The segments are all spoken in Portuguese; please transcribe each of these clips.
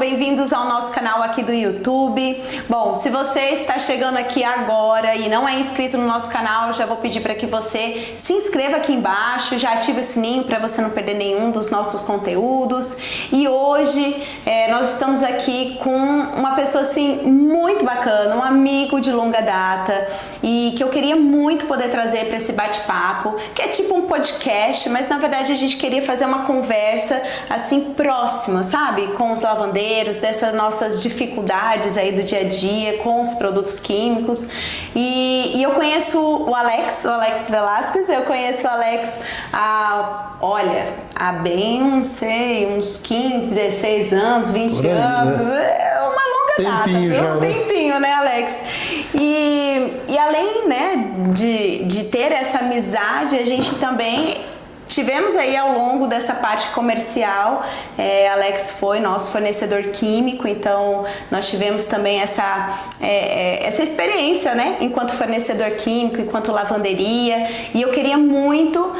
bem-vindos ao nosso canal aqui do YouTube. Bom, se você está chegando aqui agora e não é inscrito no nosso canal, já vou pedir para que você se inscreva aqui embaixo, já ative o sininho para você não perder nenhum dos nossos conteúdos. E hoje nós estamos aqui com uma pessoa assim muito bacana, um amigo de longa data e que eu queria muito poder trazer para esse bate-papo, que é tipo um podcast, mas na verdade a gente queria fazer uma conversa assim próxima, sabe? Com os lavandeiros, dessas nossas dificuldades aí do dia a dia com os produtos químicos. E eu conheço o Alex Velasquez, eu conheço o Alex há bem, não sei, uns 15, 16 anos, 20 aí, anos, né? É uma longa data, viu? Um tempinho, né, Alex? E além, né, de ter essa amizade, a gente também tivemos aí ao longo dessa parte comercial, Alex foi nosso fornecedor químico, então nós tivemos também essa experiência, né, enquanto fornecedor químico, enquanto lavanderia, e eu queria muito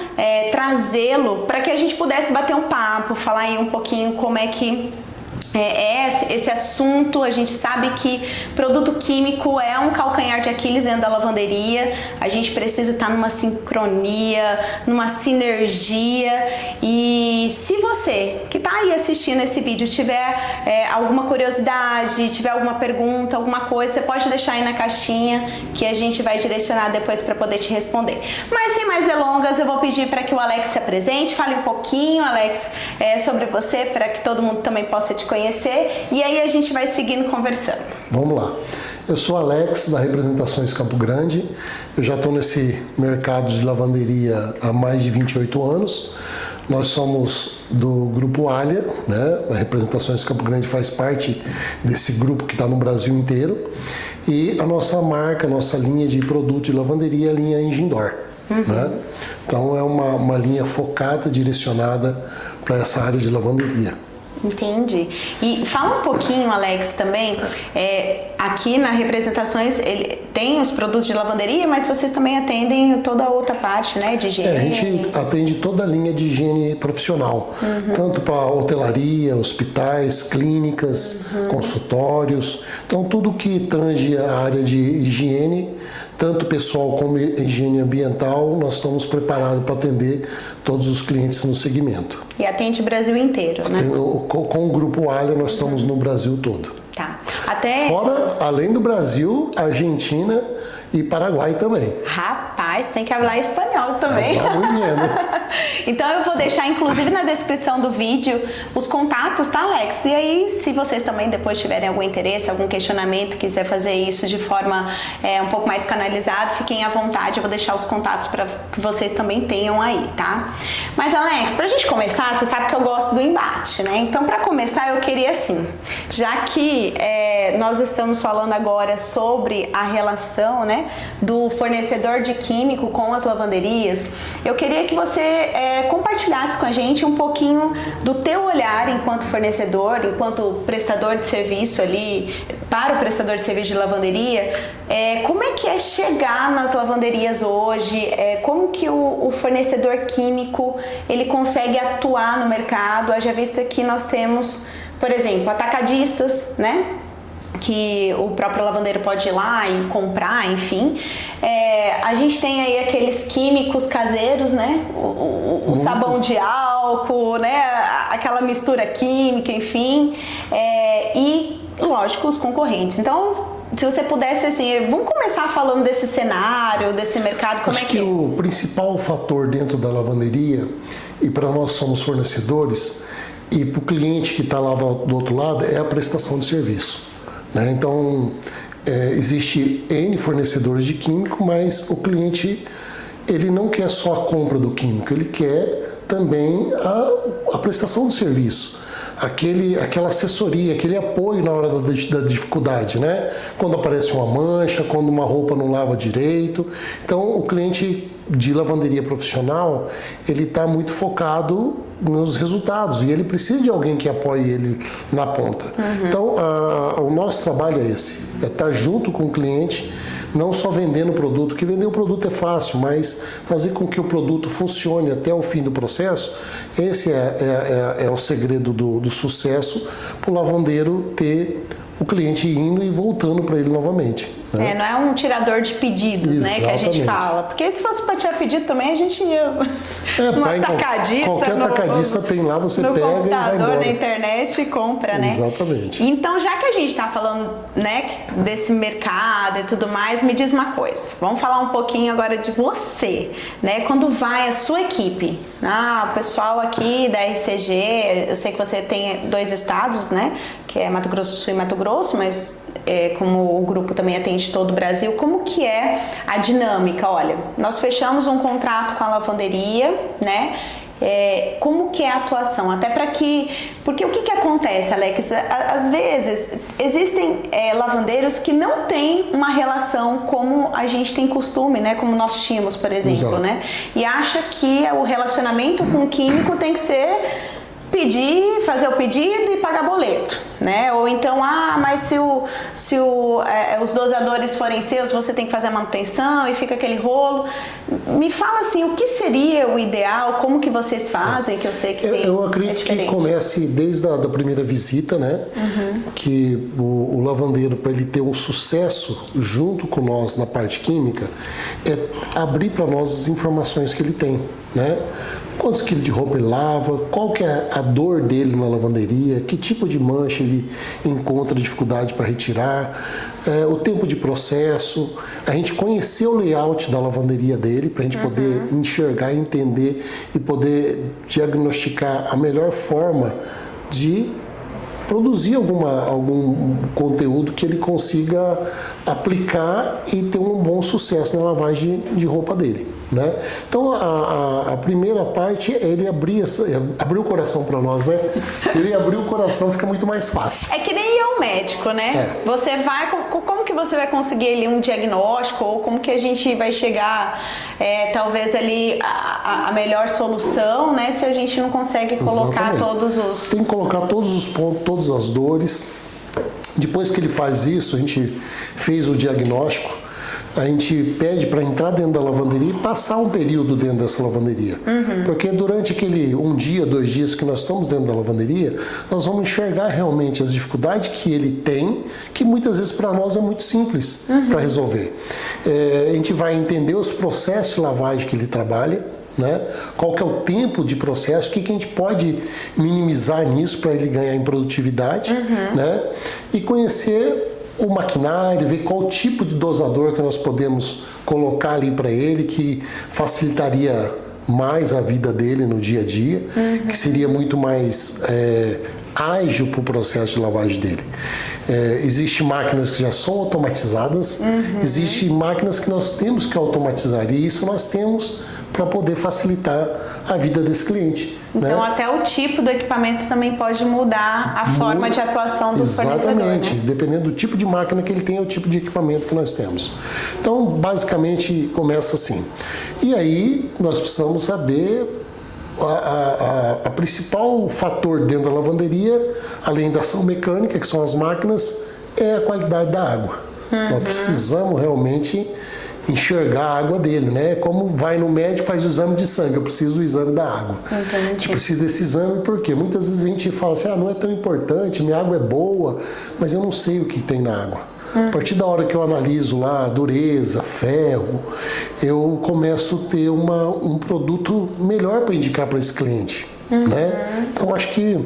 trazê-lo para que a gente pudesse bater um papo, falar aí um pouquinho como é que esse assunto. A gente sabe que produto químico é um calcanhar de Aquiles dentro da lavanderia, a gente precisa estar numa sincronia, numa sinergia. E se você que está aí assistindo esse vídeo tiver alguma curiosidade, tiver alguma pergunta, alguma coisa, você pode deixar aí na caixinha que a gente vai direcionar depois para poder te responder. Mas sem mais delongas, eu vou pedir para que o Alex se apresente, fale um pouquinho, Alex, sobre você, para que todo mundo também possa te conhecer, e aí a gente vai seguindo conversando. Vamos lá. Eu sou Alex, da Representações Campo Grande. Eu já estou nesse mercado de lavanderia há mais de 28 anos. Nós somos do Grupo Alha, né? A Representações Campo Grande faz parte desse grupo que está no Brasil inteiro. E a nossa marca, a nossa linha de produto de lavanderia é a linha Engindor. Né? Então é uma linha focada, direcionada para essa área de lavanderia. Entendi. E fala um pouquinho, Alex, também, aqui na Representações tem os produtos de lavanderia, mas vocês também atendem toda a outra parte, né, de higiene? A gente atende toda a linha de higiene profissional, tanto para hotelaria, hospitais, clínicas, consultórios. Então tudo que tange a área de higiene, tanto pessoal como higiene ambiental, nós estamos preparados para atender todos os clientes no segmento. E atende o Brasil inteiro, né? Com o Grupo Alha, nós estamos no Brasil todo. Tá. Fora, além do Brasil, Argentina e Paraguai também. Rapaz, tem que falar espanhol também. Então eu vou deixar inclusive na descrição do vídeo os contatos, tá, Alex? E aí, se vocês também depois tiverem algum interesse, algum questionamento, quiser fazer isso de forma um pouco mais canalizada, fiquem à vontade, eu vou deixar os contatos para que vocês também tenham aí, tá? Mas, Alex, pra gente começar, você sabe que eu gosto do embate, né? Então, para começar, eu queria assim, já que nós estamos falando agora sobre a relação, né, do fornecedor de químico com as lavanderias, eu queria que você compartilhasse com a gente um pouquinho do teu olhar enquanto fornecedor, enquanto prestador de serviço ali, para o prestador de serviço de lavanderia, como é que é chegar nas lavanderias hoje, como que o fornecedor químico ele consegue atuar no mercado, haja vista que nós temos, por exemplo, atacadistas, né? Que o próprio lavandeiro pode ir lá e comprar, enfim. A gente tem aí aqueles químicos caseiros, né? O sabão de álcool, né? Aquela mistura química, enfim. E, lógico, os concorrentes. Então, se você pudesse, assim, vamos começar falando desse cenário, desse mercado, como Acho que o principal fator dentro da lavanderia, e para nós somos fornecedores, e para o cliente que está lá do outro lado, é a prestação de serviço. Né? Então, existe N fornecedores de químico, mas o cliente ele não quer só a compra do químico, ele quer também a prestação de serviço, aquela assessoria, aquele apoio na hora da dificuldade, né? Quando aparece uma mancha, quando uma roupa não lava direito. Então, o cliente de lavanderia profissional, ele está muito focado nos resultados e ele precisa de alguém que apoie ele na ponta. Então, o nosso trabalho é esse, é estar junto com o cliente, Não só vendendo o produto, que vender o produto é fácil, mas fazer com que o produto funcione até o fim do processo, esse é o segredo do sucesso para o lavandeiro ter o cliente indo e voltando para ele novamente. Né? Não é um tirador de pedidos, né, que a gente fala. Porque se fosse para tirar pedido também, a gente ia no atacadista. Qualquer atacadista tem lá, você pega e vai embora. No computador, na internet e compra, né? Exatamente. Então, já que a gente está falando, né, desse mercado e tudo mais, me diz uma coisa. Vamos falar um pouquinho agora de você, né? Quando vai a sua equipe, o pessoal aqui da RCG, eu sei que você tem 2 estados, né? Que é Mato Grosso do Sul e Mato Grosso, mas como o grupo também atende todo o Brasil, como que é a dinâmica? Olha, nós fechamos um contrato com a lavanderia, né? Como que é a atuação? Até para que... Porque o que acontece, Alex? Às vezes, existem lavandeiros que não têm uma relação como a gente tem costume, né? Como nós tínhamos, por exemplo, Exato. né? E acha que o relacionamento com o químico tem que ser... fazer o pedido e pagar boleto, né? Ou então, mas se os dosadores forem seus, você tem que fazer a manutenção e fica aquele rolo. Me fala assim, o que seria o ideal? Como que vocês fazem? Que eu sei que eu acredito que comece desde a primeira visita, né? Uhum. Que o lavandeiro, para ele ter um sucesso junto com nós na parte química, é abrir para nós as informações que ele tem, né? Quantos quilos de roupa ele lava, qual que é a dor dele na lavanderia, que tipo de mancha ele encontra dificuldade para retirar, o tempo de processo, a gente conhecer o layout da lavanderia dele, para a gente poder enxergar, entender e poder diagnosticar a melhor forma de produzir algum conteúdo que ele consiga aplicar e ter um bom sucesso na lavagem de roupa dele, né? Então a primeira parte é ele abrir o coração para nós, né? Se ele abrir o coração fica muito mais fácil. É que nem ir ao médico, né? Você vai, como que você vai conseguir ali um diagnóstico ou como que a gente vai chegar talvez ali a melhor solução, né? Se a gente não consegue colocar todos os... Tem que colocar todos os pontos, todas as dores. Depois que ele faz isso, a gente fez o diagnóstico, a gente pede para entrar dentro da lavanderia e passar um período dentro dessa lavanderia. Uhum. Porque durante aquele 1 dia, 2 dias que nós estamos dentro da lavanderia, nós vamos enxergar realmente as dificuldades que ele tem, que muitas vezes para nós é muito simples para resolver. A gente vai entender os processos de lavagem que ele trabalha, né? Qual que é o tempo de processo, o que a gente pode minimizar nisso para ele ganhar em produtividade, né? E conhecer o maquinário, ver qual tipo de dosador que nós podemos colocar ali para ele, que facilitaria mais a vida dele no dia a dia, que seria muito mais ágil para o processo de lavagem dele. Existem máquinas que já são automatizadas, existem máquinas que nós temos que automatizar, e isso nós temos para poder facilitar a vida desse cliente. Então, né? Até o tipo do equipamento também pode mudar a forma de atuação do fornecedor. Exatamente, né? Dependendo do tipo de máquina que ele tem, é o tipo de equipamento que nós temos. Então, basicamente, começa assim. E aí, nós precisamos saber a principal fator dentro da lavanderia, além da ação mecânica, que são as máquinas, é a qualidade da água. Nós precisamos realmente enxergar a água dele, né? Como vai no médico, faz o exame de sangue, eu preciso do exame da água. A gente precisa desse exame porque muitas vezes a gente fala assim, não é tão importante, minha água é boa, mas eu não sei o que tem na água. A partir da hora que eu analiso lá dureza, ferro, eu começo a ter um produto melhor para indicar para esse cliente. Né? Então acho que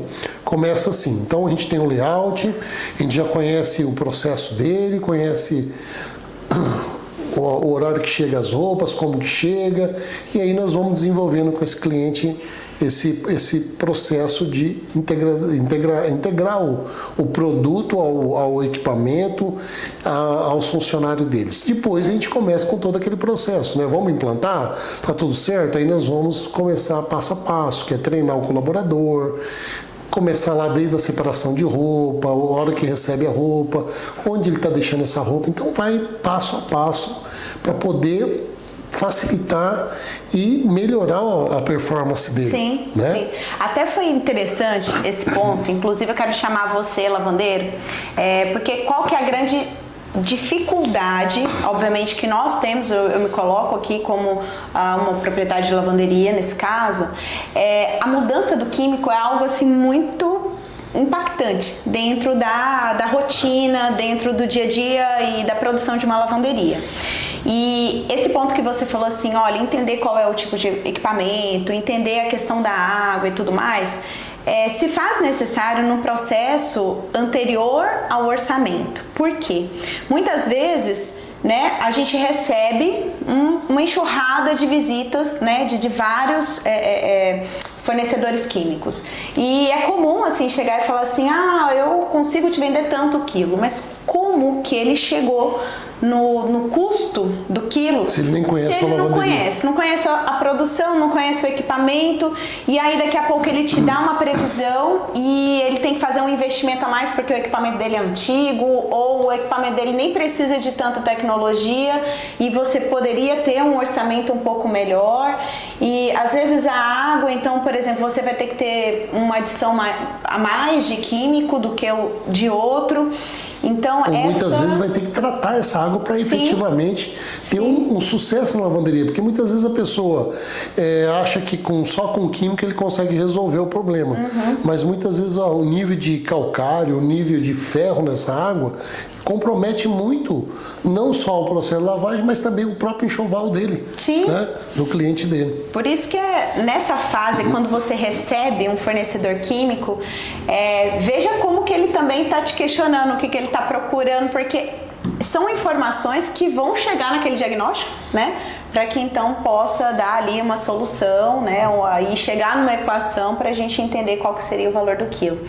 começa assim. Então a gente tem um layout, a gente já conhece o processo dele, conhece o horário que chega as roupas, como que chega, e aí nós vamos desenvolvendo com esse cliente esse processo de integrar o produto ao equipamento, aos funcionários deles. Depois a gente começa com todo aquele processo, né? Vamos implantar? Tá tudo certo? Aí nós vamos começar passo a passo, que é treinar o colaborador, começar lá desde a separação de roupa, a hora que recebe a roupa, onde ele está deixando essa roupa. Então vai passo a passo para poder facilitar e melhorar a performance dele. Sim, né? sim. Até foi interessante esse ponto, inclusive eu quero chamar você, lavandeiro, porque qual que é a grande dificuldade, obviamente, que nós temos, eu me coloco aqui como uma proprietária de lavanderia nesse caso, a mudança do químico é algo assim muito impactante dentro da rotina, dentro do dia a dia e da produção de uma lavanderia. E esse ponto que você falou assim, olha, entender qual é o tipo de equipamento, entender a questão da água e tudo mais, se faz necessário no processo anterior ao orçamento. Por quê? Muitas vezes, né, a gente recebe uma enxurrada de visitas, né, de vários fornecedores químicos. E é comum assim chegar e falar assim, eu consigo te vender tanto quilo, mas como que ele chegou no custo do quilo, se ele nem conhece, se ele não conhece a produção, não conhece o equipamento, e aí daqui a pouco ele te dá uma previsão e ele tem que fazer um investimento a mais porque o equipamento dele é antigo, ou o equipamento dele nem precisa de tanta tecnologia e você poderia ter um orçamento um pouco melhor. E às vezes a água, então, por exemplo, você vai ter que ter uma adição a mais de químico do que o de outro. Então, muitas vezes vai ter que tratar essa água para efetivamente ter um sucesso na lavanderia, porque muitas vezes a pessoa acha que só com química ele consegue resolver o problema, mas muitas vezes o nível de calcário, o nível de ferro nessa água compromete muito, não só o processo de lavagem, mas também o próprio enxoval dele, né, do cliente dele. Por isso que nessa fase, quando você recebe um fornecedor químico, veja como que ele também está te questionando, o que ele está procurando, porque são informações que vão chegar naquele diagnóstico, né, para que então possa dar ali uma solução, né, e chegar numa equação para a gente entender qual que seria o valor do quilo.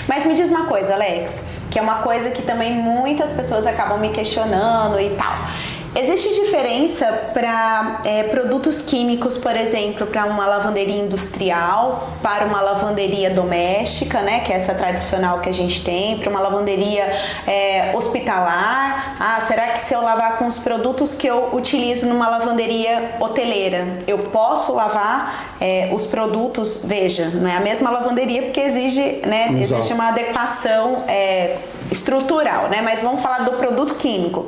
Mas me diz uma coisa, Alex, que é uma coisa que também muitas pessoas acabam me questionando e tal. Existe diferença para produtos químicos, por exemplo, para uma lavanderia industrial, para uma lavanderia doméstica, né, que é essa tradicional que a gente tem, para uma lavanderia hospitalar? Será que se eu lavar com os produtos que eu utilizo numa lavanderia hoteleira, eu posso lavar os produtos? Veja, não é a mesma lavanderia porque exige uma adequação estrutural, né? Mas vamos falar do produto químico.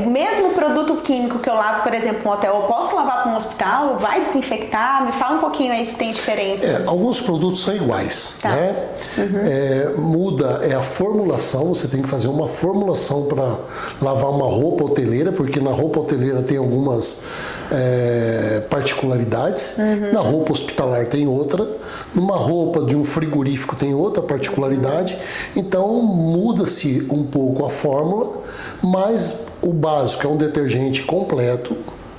O mesmo produto químico que eu lavo, por exemplo, um hotel, eu posso lavar para um hospital? Vai desinfectar? Me fala um pouquinho aí se tem diferença. Alguns produtos são iguais, né? Muda a formulação, você tem que fazer uma formulação para lavar uma roupa hoteleira, porque na roupa hoteleira tem algumas particularidades, na roupa hospitalar tem outra, numa roupa de um frigorífico tem outra particularidade, então muda-se um pouco a fórmula, mas o básico é um detergente completo,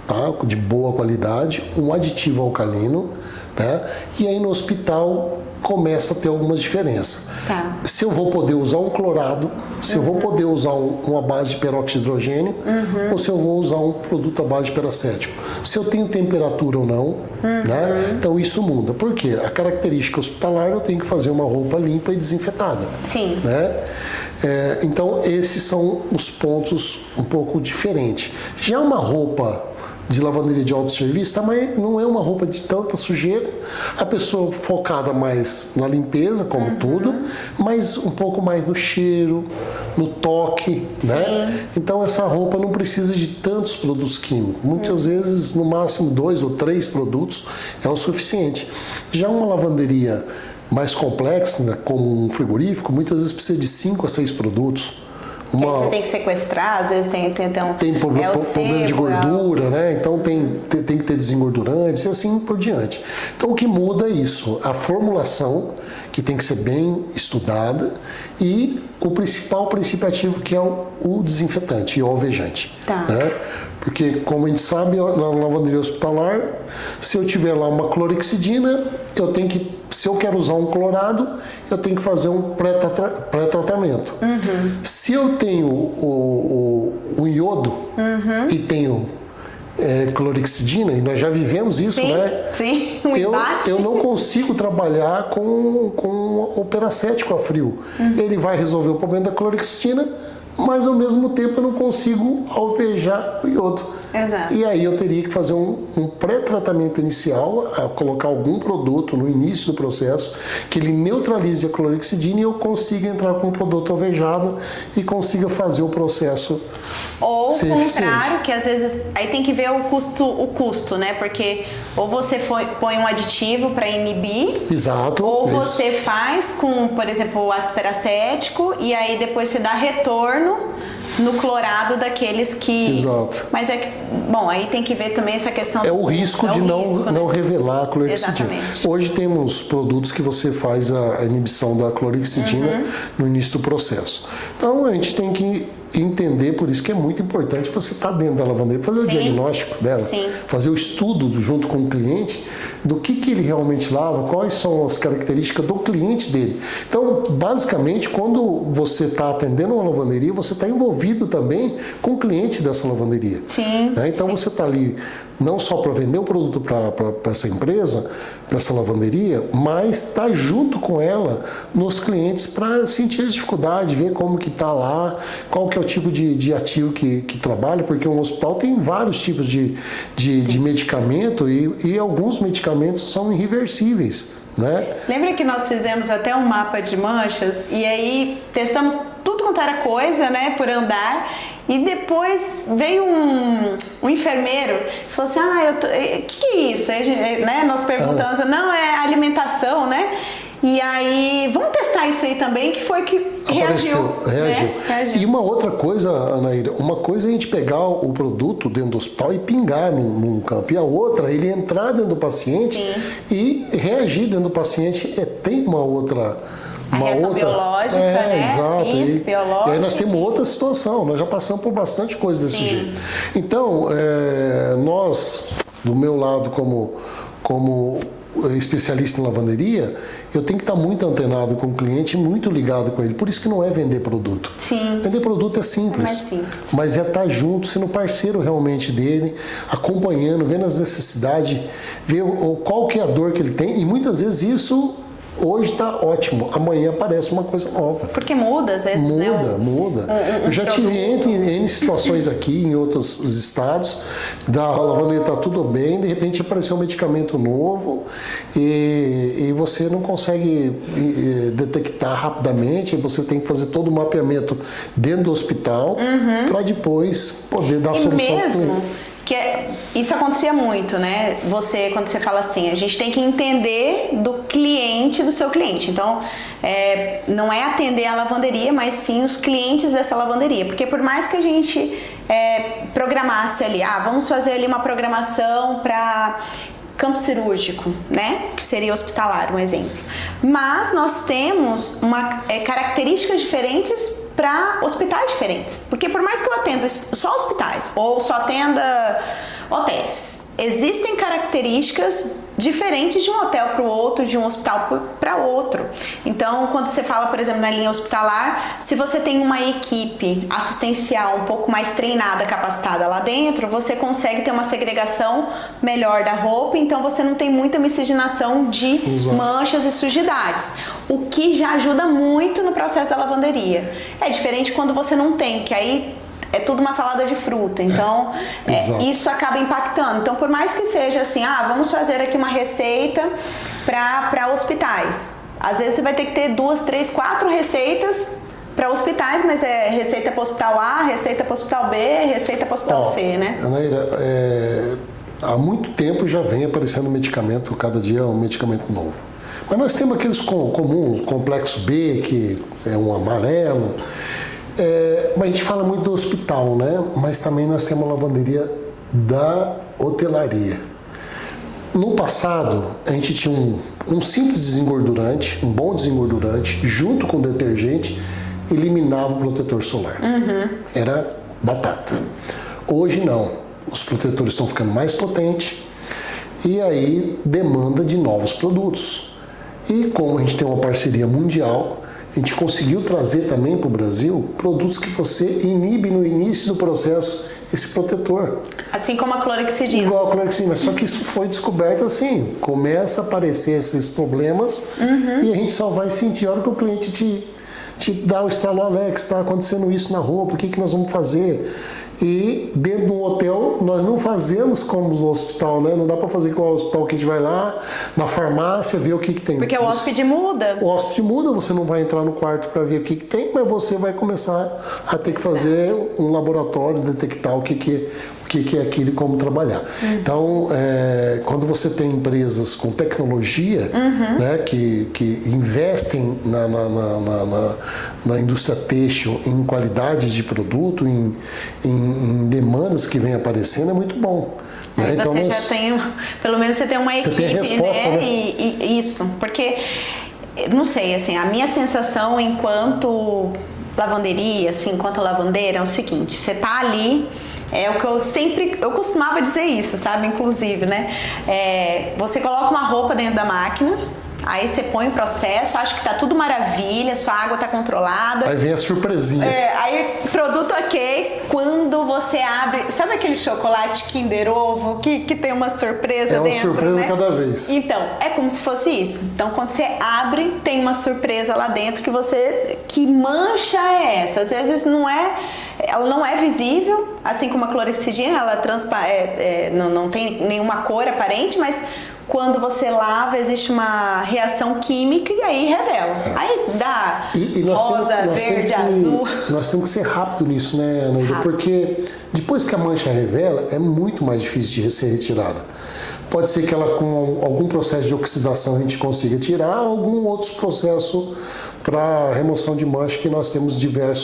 tá? De boa qualidade, um aditivo alcalino, né? E aí no hospital começa a ter algumas diferenças. Tá. Se eu vou poder usar um clorado, se eu vou poder usar uma base de peróxido de hidrogênio, ou se eu vou usar um produto à base de peracético. Se eu tenho temperatura ou não, né? Então isso muda. Por quê? A característica hospitalar, eu tenho que fazer uma roupa limpa e desinfetada. Sim. Né? Então esses são os pontos um pouco diferentes. Já uma roupa de lavanderia de autosserviço também não é uma roupa de tanta sujeira, a pessoa focada mais na limpeza, como tudo, mas um pouco mais no cheiro, no toque, né? Então essa roupa não precisa de tantos produtos químicos, muitas vezes no máximo 2 ou 3 produtos é o suficiente. Já uma lavanderia mais complexa, né, como um frigorífico, muitas vezes precisa de 5 a 6 produtos. Você tem que sequestrar, às vezes tem problema de gordura, né? Então tem que ter desengordurantes e assim por diante. Então o que muda é isso, a formulação, que tem que ser bem estudada, e o principal princípio ativo, que é o desinfetante e o alvejante. Tá. Né? Porque, como a gente sabe, na lavanderia hospitalar, se eu tiver lá uma clorexidina, se eu quero usar um clorado, eu tenho que fazer um pré-tratamento. Se eu tenho o iodo e tenho clorexidina, e nós já vivemos isso, né? Sim, eu não consigo trabalhar com o peracético a frio. Ele vai resolver o problema da clorexidina, mas ao mesmo tempo eu não consigo alvejar o iodo. Exato. E aí eu teria que fazer um pré-tratamento inicial, colocar algum produto no início do processo que ele neutralize a clorexidina e eu consiga entrar com um produto alvejado e consiga fazer o processo ou o ser contrário, eficiente. que às vezes aí tem que ver o custo, né? Porque ou você põe um aditivo para inibir, Exato. ou isso. você faz com, por exemplo, o ácido peracético e aí depois você dá retorno no clorado daqueles que... Exato. Mas é que, bom, aí tem que ver também essa questão... É o risco de não revelar a clorexidina. Exatamente. Hoje temos produtos que você faz a inibição da clorexidina no início do processo. Então a gente tem que entender, por isso que é muito importante você estar dentro da lavanderia, fazer o diagnóstico dela, fazer o estudo junto com o cliente do que ele realmente lava, quais são as características do cliente dele. Então, basicamente, quando você está atendendo uma lavanderia, você está envolvido também com o cliente dessa lavanderia. Sim. Né? Então, você está ali não só para vender o produto para essa empresa, para essa lavanderia, mas está junto com ela nos clientes para sentir as dificuldades, ver como que está lá, qual que é o tipo de ativo que trabalha, porque um hospital tem vários tipos de medicamento e alguns medicamentos são irreversíveis. Né? Lembra que nós fizemos até um mapa de manchas e aí testamos tudo quanto era coisa, né, por andar, e depois veio um enfermeiro e falou assim, que é isso? Aí, né, nós perguntamos, não, é alimentação, né? E aí, vamos testar isso aí também, que foi que reagiu. Né? Reagiu. E uma outra coisa, Anaíra, uma coisa é a gente pegar o produto dentro do hospital e pingar num campo, e a outra, ele entrar dentro do paciente e reagir dentro do paciente. Tem uma outra... A reação biológica, né? Exato. Física, biológica. E aí nós temos outra situação, nós já passamos por bastante coisa desse jeito. Então, nós, do meu lado como especialista em lavanderia, eu tenho que estar muito antenado com o cliente, muito ligado com ele. Por isso que não é vender produto. Sim. Vender produto é simples, mas é estar junto, sendo parceiro realmente dele, acompanhando, vendo as necessidades, ver qual que é a dor que ele tem, e muitas vezes isso hoje está ótimo, amanhã aparece uma coisa nova. Porque muda, às vezes, né? Muda. Eu já tive N situações aqui em outros estados, da lavanderia está tudo bem, de repente apareceu um medicamento novo e você não consegue detectar rapidamente, você tem que fazer todo o mapeamento dentro do hospital para depois poder dar a solução para o cliente. Isso acontecia muito, né? Quando você fala assim, a gente tem que entender do cliente, do seu cliente. Então, não é atender a lavanderia, mas sim os clientes dessa lavanderia. Porque por mais que a gente programasse ali, vamos fazer ali uma programação para campo cirúrgico, né? Que seria hospitalar, um exemplo. Mas nós temos características diferentes para hospitais diferentes. Porque por mais que eu atenda só hospitais ou só atenda hotéis, existem características diferentes de um hotel para o outro, de um hospital para outro. Então, quando você fala, por exemplo, na linha hospitalar, se você tem uma equipe assistencial um pouco mais treinada, capacitada lá dentro, você consegue ter uma segregação melhor da roupa, então você não tem muita miscigenação de manchas e sujidades, o que já ajuda muito no processo da lavanderia. É diferente quando você não tem, que aí é tudo uma salada de fruta, então isso acaba impactando. Então, por mais que seja assim, vamos fazer aqui uma receita para hospitais. Às vezes você vai ter que ter 2, 3, 4 receitas para hospitais, mas é receita para o hospital A, receita para o hospital B, receita para o hospital C, né? Anaíra, há muito tempo já vem aparecendo medicamento, cada dia é um medicamento novo. Mas nós temos aqueles comuns, complexo B, que é um amarelo. Mas a gente fala muito do hospital, né? Mas também nós temos a lavanderia da hotelaria. No passado, a gente tinha um simples desengordurante, um bom desengordurante, junto com o detergente, eliminava o protetor solar. Era batata. Hoje não. Os protetores estão ficando mais potentes e aí demanda de novos produtos. E como a gente tem uma parceria mundial, a gente conseguiu trazer também para o Brasil produtos que você inibe no início do processo esse protetor. Assim como a clorexidina. Igual a clorexidina, só que isso foi descoberto assim, começa a aparecer esses problemas e a gente só vai sentir a hora que o cliente te dá o estralo, Alex, está acontecendo isso na roupa, o que nós vamos fazer? E dentro de um hotel, nós não fazemos como o hospital, né? Não dá para fazer com o hospital que a gente vai lá, na farmácia, ver o que tem. Porque o hóspede muda. O hóspede muda, você não vai entrar no quarto para ver o que tem, mas você vai começar a ter que fazer um laboratório, detectar o que é aquilo e como trabalhar. Então, quando você tem empresas com tecnologia, né, que investem na indústria têxtil, em qualidade de produto, em demandas que vem aparecendo, é muito bom. Né? Então, você já tem, pelo menos você tem uma equipe, tem resposta, né? E isso, porque, não sei, assim, a minha sensação enquanto lavanderia, assim, enquanto lavandeira, é o seguinte, você tá ali. É o que eu costumava dizer isso, sabe? Inclusive, né? Você coloca uma roupa dentro da máquina, aí você põe o processo, acha que tá tudo maravilha, sua água tá controlada. Aí vem a surpresinha. Aí, produto ok, quando você abre... Sabe aquele chocolate Kinder Ovo que tem uma surpresa dentro, É uma surpresa, né? Cada vez. Então, é como se fosse isso. Então, quando você abre, tem uma surpresa lá dentro que mancha é essa? Às vezes ela não é visível, assim como a clorexidina, ela não tem nenhuma cor aparente, mas quando você lava, existe uma reação química e aí revela. Aí dá rosa, verde, azul. Nós temos que ser rápido nisso, né, Anaída? Porque depois que a mancha revela, é muito mais difícil de ser retirada. Pode ser que ela, com algum processo de oxidação, a gente consiga tirar, algum outro processo para remoção de mancha, que nós temos diversas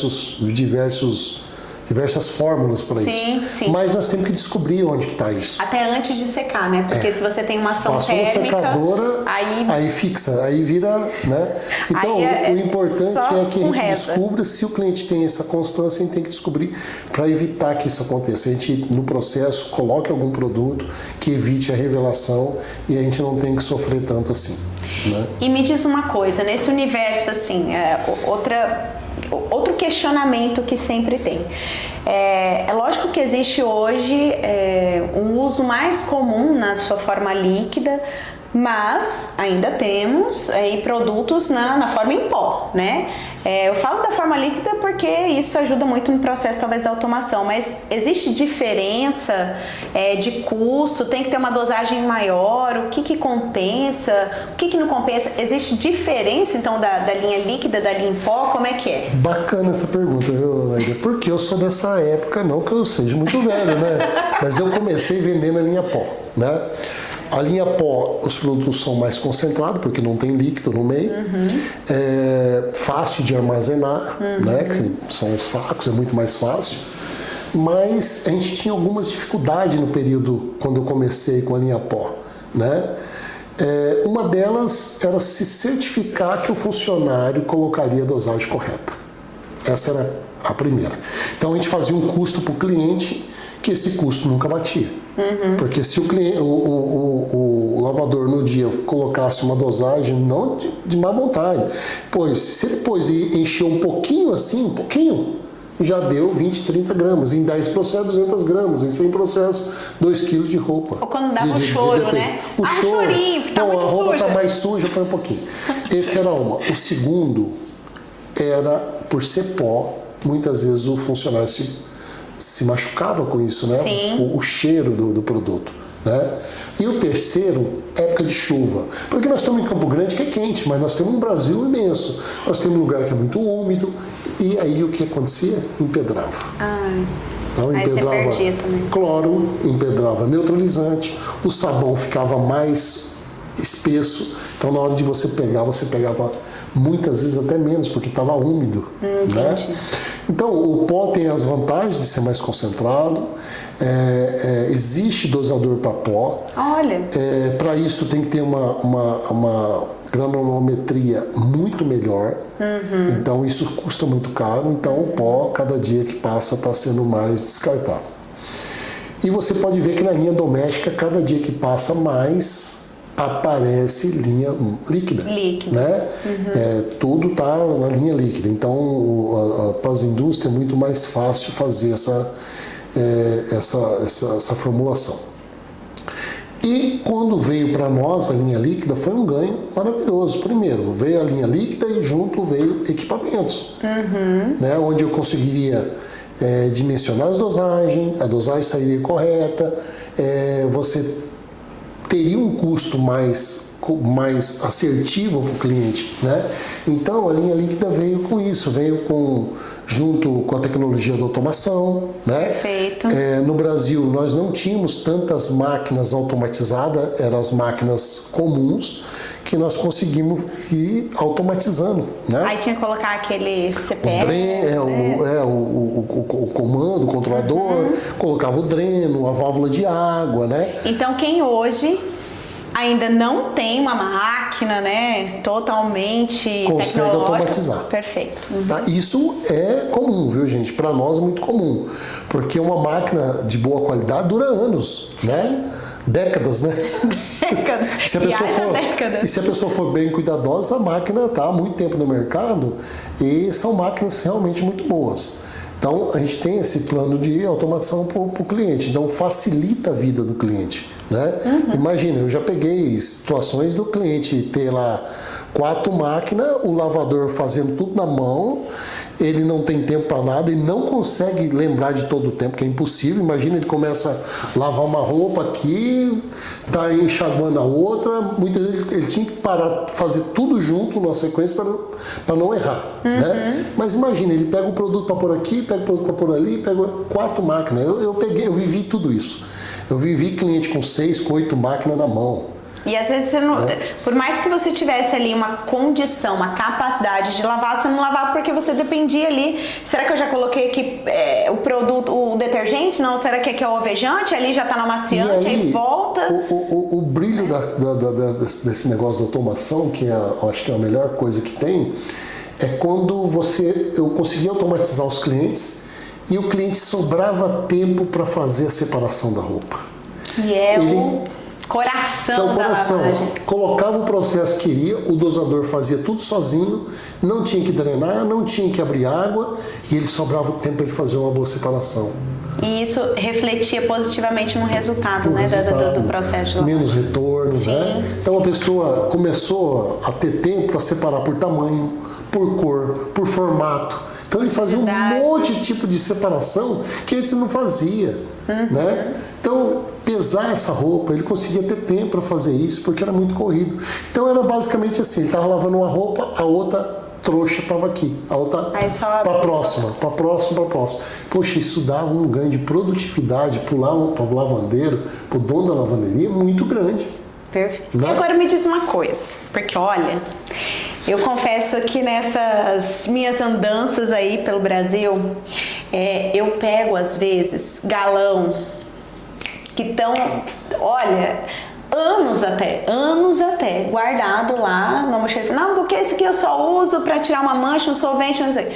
fórmulas para isso. Sim. Mas nós temos que descobrir onde que está isso. Até antes de secar, né? Porque se você tem uma ação passou térmica... Passou na secadora, aí fixa, aí vira, né? Então, o importante é que a gente descubra se o cliente tem essa constância, a gente tem que descobrir para evitar que isso aconteça. A gente, no processo, coloque algum produto que evite a revelação e a gente não tem que sofrer tanto assim, né? E me diz uma coisa, nesse universo, assim, outro questionamento que sempre tem. É lógico que existe hoje um uso mais comum na sua forma líquida, mas ainda temos produtos na forma em pó, né? Eu falo da forma líquida porque isso ajuda muito no processo, talvez, da automação, mas existe diferença de custo? Tem que ter uma dosagem maior? O que compensa? O que não compensa? Existe diferença, então, da linha líquida, da linha em pó? Como é que é? Bacana essa pergunta, viu, Naira? Porque eu sou dessa época, não que eu seja muito velho, né? Mas eu comecei vendendo a linha pó, né? A linha pó, os produtos são mais concentrados, porque não tem líquido no meio. É fácil de armazenar, né? Que são sacos, é muito mais fácil. Mas a gente tinha algumas dificuldades no período quando eu comecei com a linha pó, né? Uma delas era se certificar que o funcionário colocaria a dosagem correta. Essa era a primeira. Então a gente fazia um custo para o cliente, que esse custo nunca batia. Porque se o lavador no dia colocasse uma dosagem não de má vontade, pois se ele depois encheu um pouquinho assim, já deu 20, 30 gramas, em 10 processos 200 gramas, em 100 processos 2 quilos de roupa. Ou quando dava um choro, né? Um chorinho, tá muito a roupa suja. Tá mais suja, põe um pouquinho. Esse era uma. O segundo era, por ser pó, muitas vezes o funcionário se machucava com isso, né? Sim. O cheiro do produto, né? E o terceiro, época de chuva. Porque nós estamos em Campo Grande, que é quente, mas nós temos um Brasil imenso. Nós temos um lugar que é muito úmido, e aí o que acontecia? Empedrava. Então empedrava cloro, empedrava neutralizante, o sabão ficava mais espesso, então na hora de você pegava muitas vezes até menos, porque estava úmido, né? Então o pó tem as vantagens de ser mais concentrado, existe dosador para pó. Olha! Para isso tem que ter uma granulometria muito melhor, então isso custa muito caro, então o pó, cada dia que passa, está sendo mais descartado. E você pode ver que na linha doméstica, cada dia que passa mais, aparece linha líquida. Né? Tudo está na linha líquida, então para as indústrias é muito mais fácil fazer essa formulação. E quando veio para nós a linha líquida, foi um ganho maravilhoso. Primeiro, veio a linha líquida e junto veio equipamentos, né? Onde eu conseguiria dimensionar as dosagens, a dosagem sairia correta, você teria um custo mais assertivo para o cliente, né? Então a linha líquida veio com isso, junto com a tecnologia da automação, né? Perfeito. No Brasil nós não tínhamos tantas máquinas automatizadas, eram as máquinas comuns que nós conseguimos ir automatizando, né? Aí tinha que colocar aquele CPF, o comando, o controlador, colocava o dreno, a válvula de água, né? Então quem hoje ainda não tem uma máquina, né, totalmente consegue automatizar. Perfeito. Tá? Isso é comum, viu, gente? Para nós é muito comum, porque uma máquina de boa qualidade dura anos, né? Décadas, né? Décadas. E se a pessoa for bem cuidadosa, a máquina está há muito tempo no mercado e são máquinas realmente muito boas. Então, a gente tem esse plano de automação para o cliente. Então, facilita a vida do cliente, né? Imagina, eu já peguei situações do cliente ter lá 4 máquinas, o lavador fazendo tudo na mão, ele não tem tempo para nada, ele não consegue lembrar de todo o tempo, que é impossível. Imagina, ele começa a lavar uma roupa aqui, tá enxaguando a outra, muitas vezes ele tinha que parar, fazer tudo junto numa sequência para não errar, né? Mas imagina, ele pega o produto para pôr aqui, pega o produto para pôr ali, pega 4 máquinas. Eu vivi tudo isso. Eu vivi cliente com 6, com 8 máquinas na mão. E às vezes você não, por mais que você tivesse ali uma condição, uma capacidade de lavar, você não lavava porque você dependia ali. Será que eu já coloquei aqui o produto, o detergente? Não, será que aqui é o alvejante? Ali já está no amaciante, aí volta. O brilho desse negócio da automação, que eu acho que é a melhor coisa que tem, é quando eu conseguia automatizar os clientes e o cliente sobrava tempo para fazer a separação da roupa. Que é o coração da lavagem. Colocava o processo que queria, o dosador fazia tudo sozinho, não tinha que drenar, não tinha que abrir água e ele sobrava o tempo para ele fazer uma boa separação. E isso refletia positivamente no resultado, né, do processo de lavagem. Menos retornos, né? Então a pessoa começou a ter tempo para separar por tamanho, por cor, por formato. Então ele fazia um monte de tipo de separação que antes não fazia, né? Então, pesar essa roupa, ele conseguia ter tempo para fazer isso, porque era muito corrido. Então era basicamente assim, ele estava lavando uma roupa, a outra trouxa estava aqui, a outra para a próxima. Poxa, isso dava um ganho de produtividade para o lavandeiro, para o dono da lavanderia, muito grande. Perfeito. Né? Agora me diz uma coisa, porque olha, eu confesso que nessas minhas andanças aí pelo Brasil, eu pego às vezes galão que estão, olha, anos até, guardado lá no almoxarifado. Não, porque esse aqui eu só uso para tirar uma mancha, um solvente, não sei.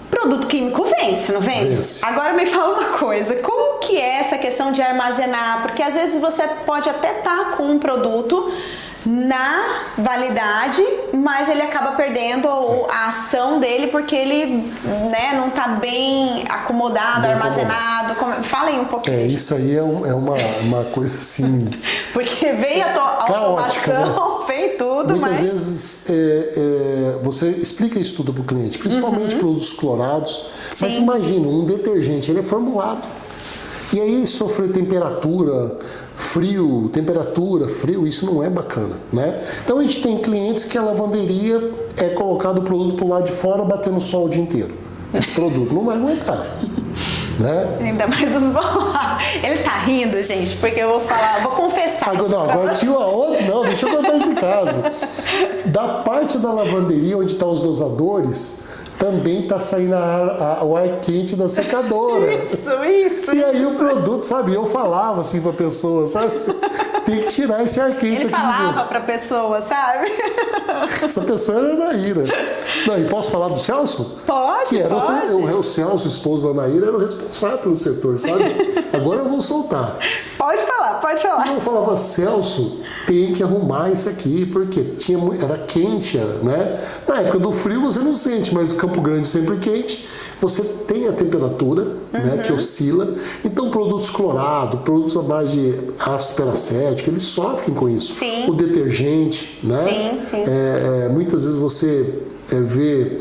Produto químico vence, não vence? Vence. Agora me fala uma coisa, como que é essa questão de armazenar? Porque às vezes você pode até estar com um produto na validade, mas ele acaba perdendo a ação dele porque ele, né, não está bem acomodado, bem armazenado. Fala aí um pouquinho. Isso aí é uma coisa assim... Porque veio a automação, vem tudo, muitas vezes você explica isso tudo para o cliente, principalmente produtos clorados. Sim. Mas imagina, um detergente, ele é formulado. E aí sofrer temperatura, frio, isso não é bacana, né? Então a gente tem clientes que a lavanderia é colocado o produto para o lado de fora, batendo sol o dia inteiro. Esse produto não vai aguentar, né? Ainda mais os bolados. Ele tá rindo, gente, porque eu vou confessar. Agora tinha uma outra, não, deixa eu contar esse caso. Da parte da lavanderia onde estão os dosadores, também está saindo o ar quente da secadora. Isso. E aí o produto, sabe, eu falava assim para a pessoa, sabe, tem que tirar esse ar quente. Ele falava para a pessoa, sabe? Essa pessoa era a Naíra. Não, e posso falar do Celso? Pode, que era pode. O Celso, esposo da Naíra, era o responsável pelo setor, sabe? Agora eu vou soltar. Pode falar. Eu falava, Celso, tem que arrumar isso aqui, porque era quente, né? Na época do frio você não sente, mas Campo Grande sempre quente. você tem a temperatura, né, que oscila. Então, produtos clorados, produtos à base de ácido peracético, eles sofrem com isso. Sim. O detergente, né? Sim, sim. Muitas vezes você vê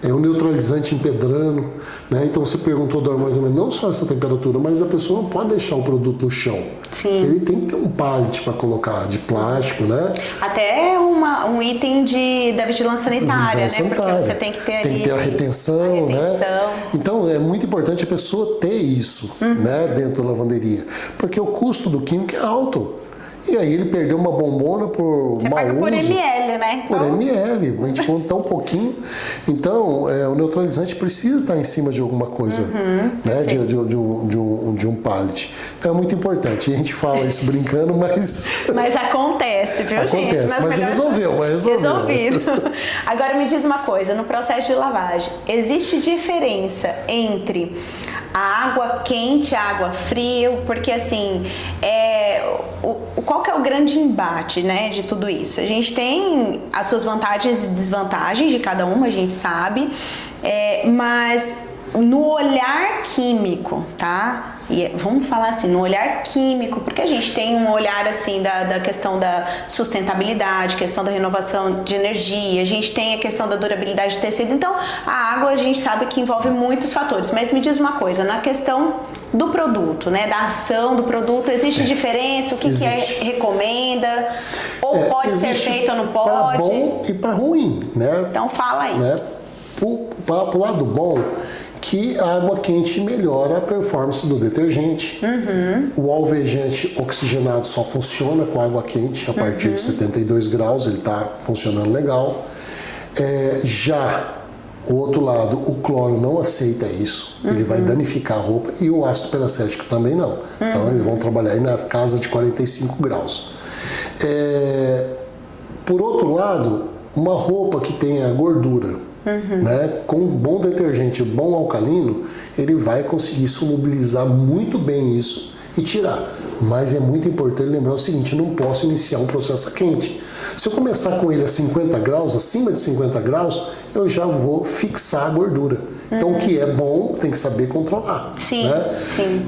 o neutralizante empedrando, né? Então você perguntou do armazenamento, não só essa temperatura, mas a pessoa não pode deixar o produto no chão. Sim. Ele tem que ter um pallet para colocar, de plástico, né? Até um item da vigilância sanitária, né? Porque você tem que ter ali... Tem que ter a retenção, né? Então é muito importante a pessoa ter isso, né, dentro da lavanderia. Porque o custo do químico é alto. E aí ele perdeu uma bombona por Você mau paga por uso. ml, né? Por ml, a gente põe tão pouquinho. Então, o neutralizante precisa estar em cima de alguma coisa, né? De um pallet. Então é muito importante. E a gente fala isso brincando, mas... Mas acontece, viu, gente? Mas resolveu. Resolvido. Agora me diz uma coisa, no processo de lavagem, existe diferença entre a água quente e a água fria? Porque assim, qual que é o grande embate, né, de tudo isso? A gente tem as suas vantagens e desvantagens de cada uma, a gente sabe, mas no olhar químico, tá? E vamos falar assim, no olhar químico, porque a gente tem um olhar assim da questão da sustentabilidade, questão da renovação de energia, a gente tem a questão da durabilidade do tecido. Então, a água a gente sabe que envolve muitos fatores, mas me diz uma coisa, na questão do produto, né, da ação do produto, existe diferença? O que recomenda? Ou pode ser feito ou não pode? Para bom e para ruim, né? Então fala aí. Né? Para o lado bom, que a água quente melhora a performance do detergente. O alvejante oxigenado só funciona com água quente a partir de 72 graus, ele está funcionando legal. Já o outro lado, o cloro não aceita isso, ele vai danificar a roupa, e o ácido peracético também não. Então eles vão trabalhar aí na casa de 45 graus. Por outro lado, uma roupa que tenha gordura, né, com um bom detergente, bom alcalino, ele vai conseguir solubilizar muito bem isso e tirar. Mas é muito importante lembrar o seguinte, eu não posso iniciar um processo quente. Se eu começar com ele a 50 graus, acima de 50 graus, eu já vou fixar a gordura. Então o que é bom tem que saber controlar. Sim, né? sim.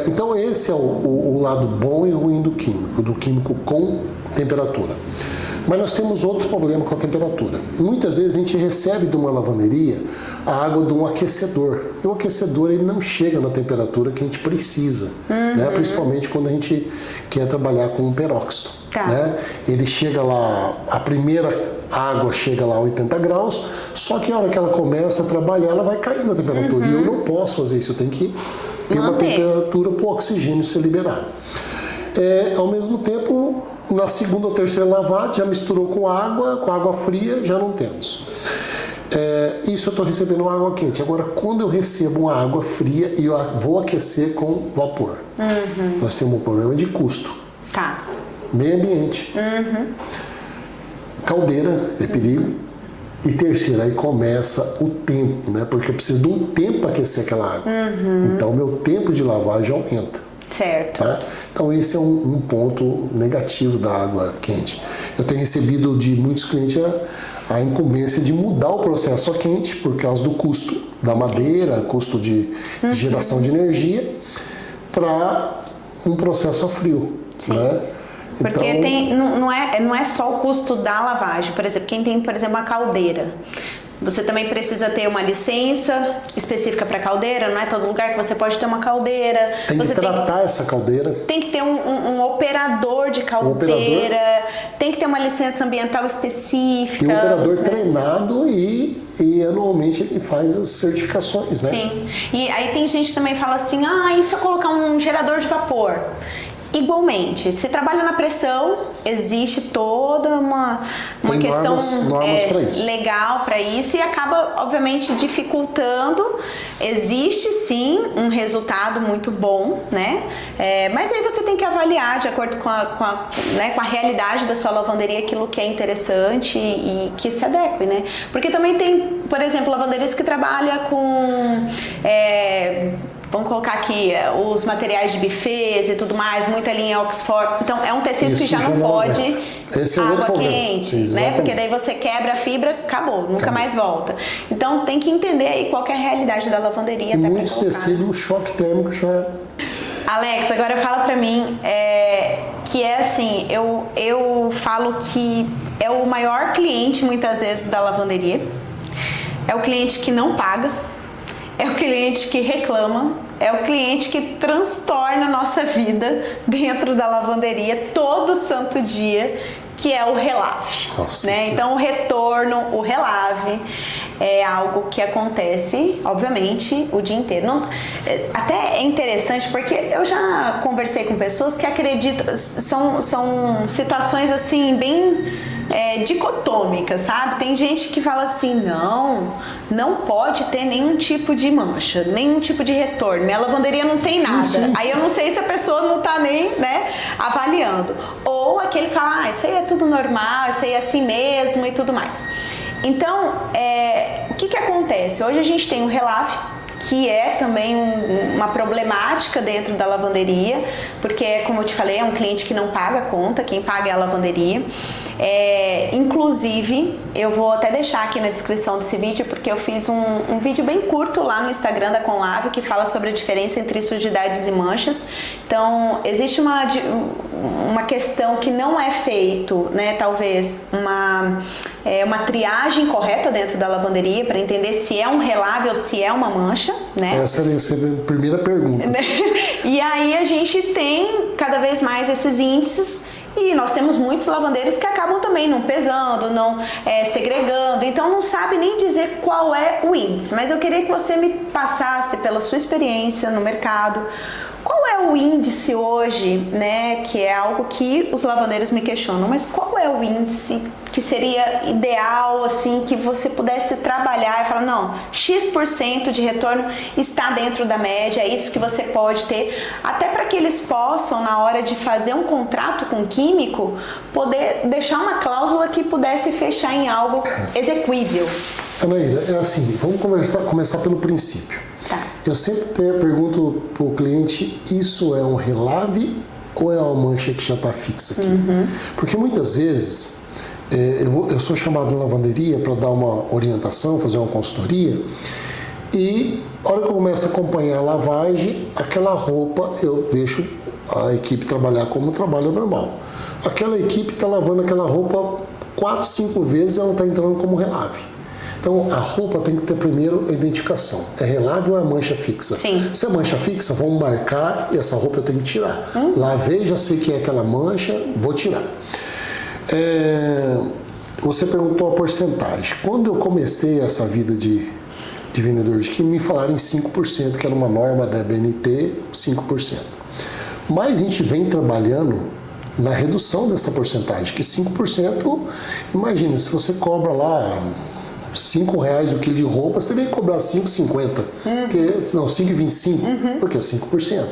Então esse é o lado bom e ruim do químico com temperatura. Mas nós temos outro problema com a temperatura. Muitas vezes a gente recebe de uma lavanderia a água de um aquecedor. E o aquecedor ele não chega na temperatura que a gente precisa, né? Principalmente quando a gente quer trabalhar com um peróxido. Tá. Né? Ele chega lá, a primeira água chega lá a 80 graus, só que a hora que ela começa a trabalhar, ela vai caindo a temperatura. E eu não posso fazer isso, eu tenho que ter uma temperatura para o oxigênio ser liberado. Ao mesmo tempo, na segunda ou terceira lavada, já misturou com água fria, já não temos. Isso eu estou recebendo uma água quente. Agora, quando eu recebo uma água fria e eu vou aquecer com vapor, nós temos um problema de custo. Tá. Meio ambiente. Caldeira é perigo. E terceiro, aí começa o tempo, né? Porque eu preciso de um tempo para aquecer aquela água. Então, o meu tempo de lavagem aumenta. Certo. Tá? Então esse é um ponto negativo da água quente. Eu tenho recebido de muitos clientes a incumbência de mudar o processo a quente por causa do custo da madeira, custo de geração de energia, para um processo a frio. Né? Porque então, não é só o custo da lavagem. Por exemplo, quem tem, por exemplo, uma caldeira, você também precisa ter uma licença específica para caldeira, não é todo lugar que você pode ter uma caldeira. Tem que tratar essa caldeira. Tem que ter um operador de caldeira, tem que ter uma licença ambiental específica. E um operador treinado e anualmente ele faz as certificações, né? Sim. E aí tem gente que também fala assim, e se eu colocar um gerador de vapor? Igualmente, se trabalha na pressão, existe toda uma questão legal para isso e acaba, obviamente, dificultando. Existe, sim, um resultado muito bom, né? Mas aí você tem que avaliar, de acordo com a realidade da sua lavanderia, aquilo que é interessante e que se adeque, né? Porque também tem, por exemplo, lavanderias que trabalham com vamos colocar aqui os materiais de bufês e tudo mais, muita linha Oxford. Então, é um tecido Isso que já não pode Esse é água outro quente, né? Porque daí você quebra a fibra, acabou, nunca mais volta. Então, tem que entender aí qual que é a realidade da lavanderia. E muitos tecidos, o choque térmico já... Alex, agora fala pra mim, que é assim, eu falo que é o maior cliente, muitas vezes, da lavanderia. É o cliente que não paga, é o cliente que reclama, é o cliente que transtorna a nossa vida dentro da lavanderia todo santo dia, que é o relave. Nossa, né? Então, o retorno, o relave é algo que acontece, obviamente, o dia inteiro. Não, até é interessante porque eu já conversei com pessoas que acreditam, são situações assim bem dicotômicas, sabe? Tem gente que fala assim, não pode ter nenhum tipo de mancha, nenhum tipo de retorno, minha lavanderia não tem nada. Sim. Aí eu não sei se a pessoa não tá nem, né, avaliando. Ou aquele que fala, isso aí é tudo normal, isso aí é assim mesmo e tudo mais. Então, o que acontece? Hoje a gente tem o relave, que é também uma problemática dentro da lavanderia, porque, como eu te falei, é um cliente que não paga a conta, quem paga é a lavanderia. Inclusive, eu vou até deixar aqui na descrição desse vídeo, porque eu fiz um vídeo bem curto lá no Instagram da Conlave, que fala sobre a diferença entre sujidades e manchas. Então, existe uma questão que não é feito, né, talvez uma triagem correta dentro da lavanderia para entender se é um relave ou se é uma mancha, né? Essa é a primeira pergunta. E aí a gente tem cada vez mais esses índices e nós temos muitos lavandeiros que acabam também não pesando, não segregando, então não sabe nem dizer qual é o índice. Mas eu queria que você me passasse pela sua experiência no mercado. Qual é o índice hoje, né, que é algo que os lavandeiros me questionam, mas qual é o índice que seria ideal, assim, que você pudesse trabalhar e falar, não, X% de retorno está dentro da média, é isso que você pode ter, até para que eles possam, na hora de fazer um contrato com o químico, poder deixar uma cláusula que pudesse fechar em algo execuível. Anaíra, é assim, vamos começar pelo princípio. Tá. Eu sempre pergunto para o cliente, isso é um relave ou é uma mancha que já está fixa aqui? Porque muitas vezes eu sou chamado na lavanderia para dar uma orientação, fazer uma consultoria, e a hora que eu começo a acompanhar a lavagem, aquela roupa eu deixo a equipe trabalhar como trabalho normal. Aquela equipe está lavando aquela roupa 4, 5 vezes e ela está entrando como relave. Então, a roupa tem que ter primeiro a identificação. É relave ou é mancha fixa? Sim. Se é mancha fixa, vamos marcar e essa roupa eu tenho que tirar. Lavei, já sei que é aquela mancha, vou tirar. Você perguntou a porcentagem. Quando eu comecei essa vida de vendedor de química, me falaram em 5%, que era uma norma da BNT, 5%. Mas a gente vem trabalhando na redução dessa porcentagem, que 5%, imagina, se você cobra lá R$5 o quilo de roupa, você teria que cobrar R$5,50, não, R$5,25, porque é 5%.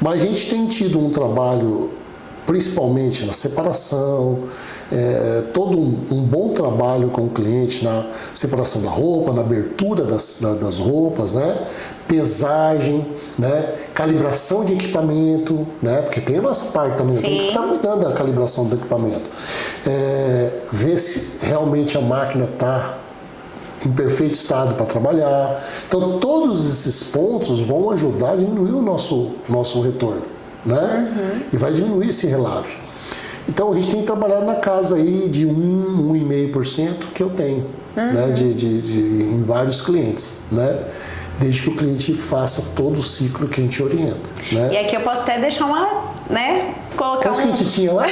Mas a gente tem tido um trabalho, principalmente na separação, todo um bom trabalho com o cliente na separação da roupa, na abertura das roupas, né? Pesagem, né? Calibração de equipamento, né? Porque tem a nossa parte também, tem que estar cuidando da calibração do equipamento. Ver se realmente a máquina está em perfeito estado para trabalhar. Então, todos esses pontos vão ajudar a diminuir o nosso retorno, né? E vai diminuir esse relave. Então, a gente tem que trabalhar na casa aí de 1,5% que eu tenho, né? Em vários clientes, né? Desde que o cliente faça todo o ciclo que a gente orienta, né? E aqui eu posso até deixar colocar quantos que a gente tinha lá?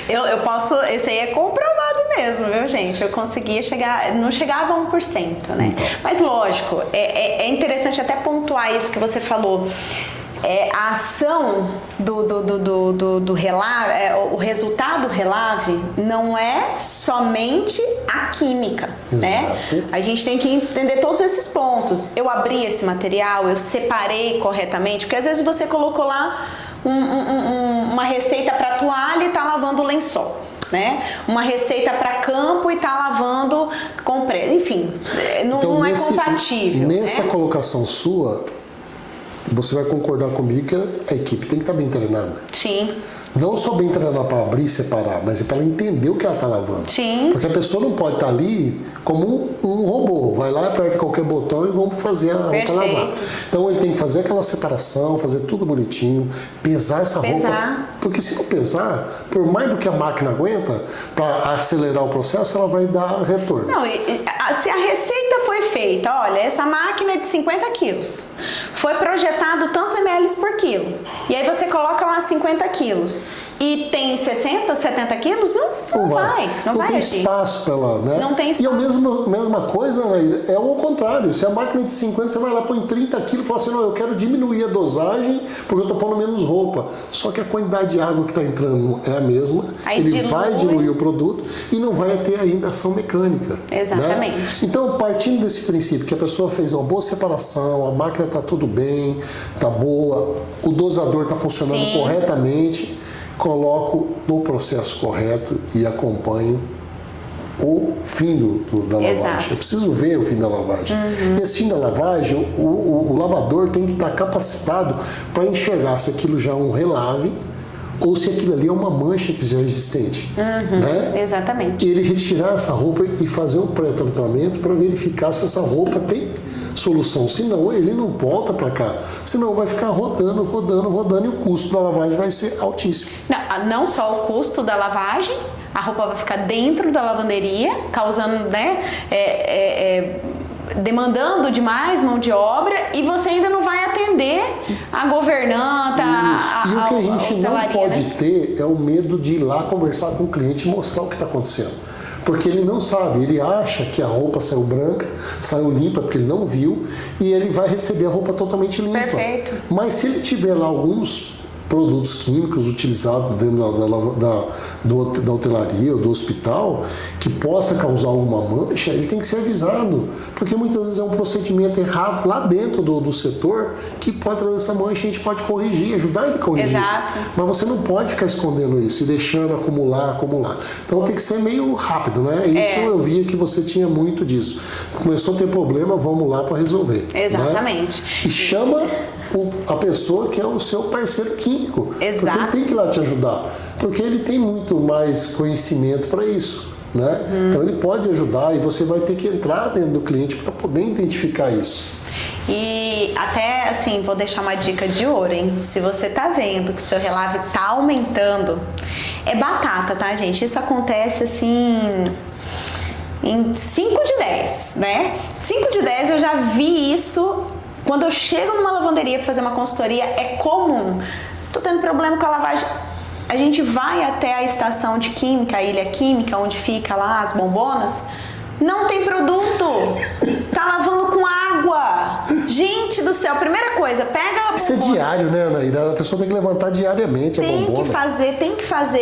Eu posso, esse aí é comprovado mesmo, viu, gente? Eu conseguia não chegava a 1%, né? Então. Mas lógico, é interessante até pontuar isso que você falou. A ação do relave, o resultado do relave não é somente a química, né? A gente tem que entender todos esses pontos. Eu abri esse material, eu separei corretamente, porque às vezes você colocou lá uma receita para toalha e está lavando o lençol, né? Uma receita para campo e está lavando compressa. Enfim, então, não é compatível. Nessa colocação sua, você vai concordar comigo que a equipe tem que estar bem treinada. Sim. Não só bem treinar para abrir e separar, mas é para ela entender o que ela está lavando. Sim. Porque a pessoa não pode estar ali como um robô. Vai lá, aperta qualquer botão e vamos fazer a roupa lavar. Então ele tem que fazer aquela separação, fazer tudo bonitinho, pesar essa roupa. Porque se não pesar, por mais do que a máquina aguenta, para acelerar o processo, ela vai dar retorno. Não, se a receita foi feita, olha, essa máquina é de 50 quilos. Foi projetado tantos ml por quilo. E aí você coloca lá 50 quilos. E tem 60, 70 quilos? Não vai. Não vai tem agir. Espaço para ela, né? Não tem espaço. E a mesma coisa, né, é o contrário. Se a máquina é de 50, você vai lá, põe 30 quilos e fala assim, não, eu quero diminuir a dosagem porque eu estou pondo menos roupa. Só que a quantidade de água que está entrando é a mesma. Aí ele vai diluir o produto e não vai ter ainda ação mecânica. Exatamente. Né? Então, partindo desse princípio, que a pessoa fez uma boa separação, a máquina está tudo bem, está boa, o dosador está funcionando corretamente, coloco no processo correto e acompanho o fim da lavagem. Exato. Eu preciso ver o fim da lavagem. Esse fim da lavagem, o lavador tem que estar capacitado para enxergar se aquilo já é um relave ou se aquilo ali é uma mancha que já é existente. Né? Exatamente. E ele retirar essa roupa e fazer um pré-tratamento para verificar se essa roupa tem solução. Senão, ele não volta para cá. Senão, vai ficar rodando e o custo da lavagem vai ser altíssimo. Não só o custo da lavagem, a roupa vai ficar dentro da lavanderia, causando, né, demandando demais mão de obra, e você ainda não vai atender a governanta, e o que a gente não pode né? ter é o medo de ir lá conversar com o cliente e mostrar o que está acontecendo. Porque ele não sabe, ele acha que a roupa saiu branca, saiu limpa porque ele não viu, e ele vai receber a roupa totalmente limpa. Perfeito. Mas se ele tiver lá alguns produtos químicos utilizados dentro da hotelaria ou do hospital que possa causar alguma mancha, ele tem que ser avisado, porque muitas vezes é um procedimento errado lá dentro do setor que pode trazer essa mancha e a gente pode corrigir, ajudar ele a corrigir. Exato. Mas você não pode ficar escondendo isso e deixando acumular. Então tem que ser meio rápido, né? Isso eu via que você tinha muito disso. Começou a ter problema, vamos lá para resolver. Exatamente. Né? E chama a pessoa que é o seu parceiro químico. Exato. Porque ele tem que ir lá te ajudar. Porque ele tem muito mais conhecimento para isso. Né? Então ele pode ajudar e você vai ter que entrar dentro do cliente para poder identificar isso. E até assim, vou deixar uma dica de ouro, hein? Se você tá vendo que o seu relave tá aumentando, é batata, tá, gente? Isso acontece assim em 5 de 10, né? 5 de 10 eu já vi isso. Quando eu chego numa lavanderia para fazer uma consultoria, é comum. Tô tendo problema com a lavagem. A gente vai até a estação de química, a ilha química, onde fica lá as bombonas. Não tem produto. Tá lavando com água. Gente do céu, primeira coisa, pega a bombona. Isso é diário, né, Anaída? A pessoa tem que levantar diariamente a bombona. Tem que fazer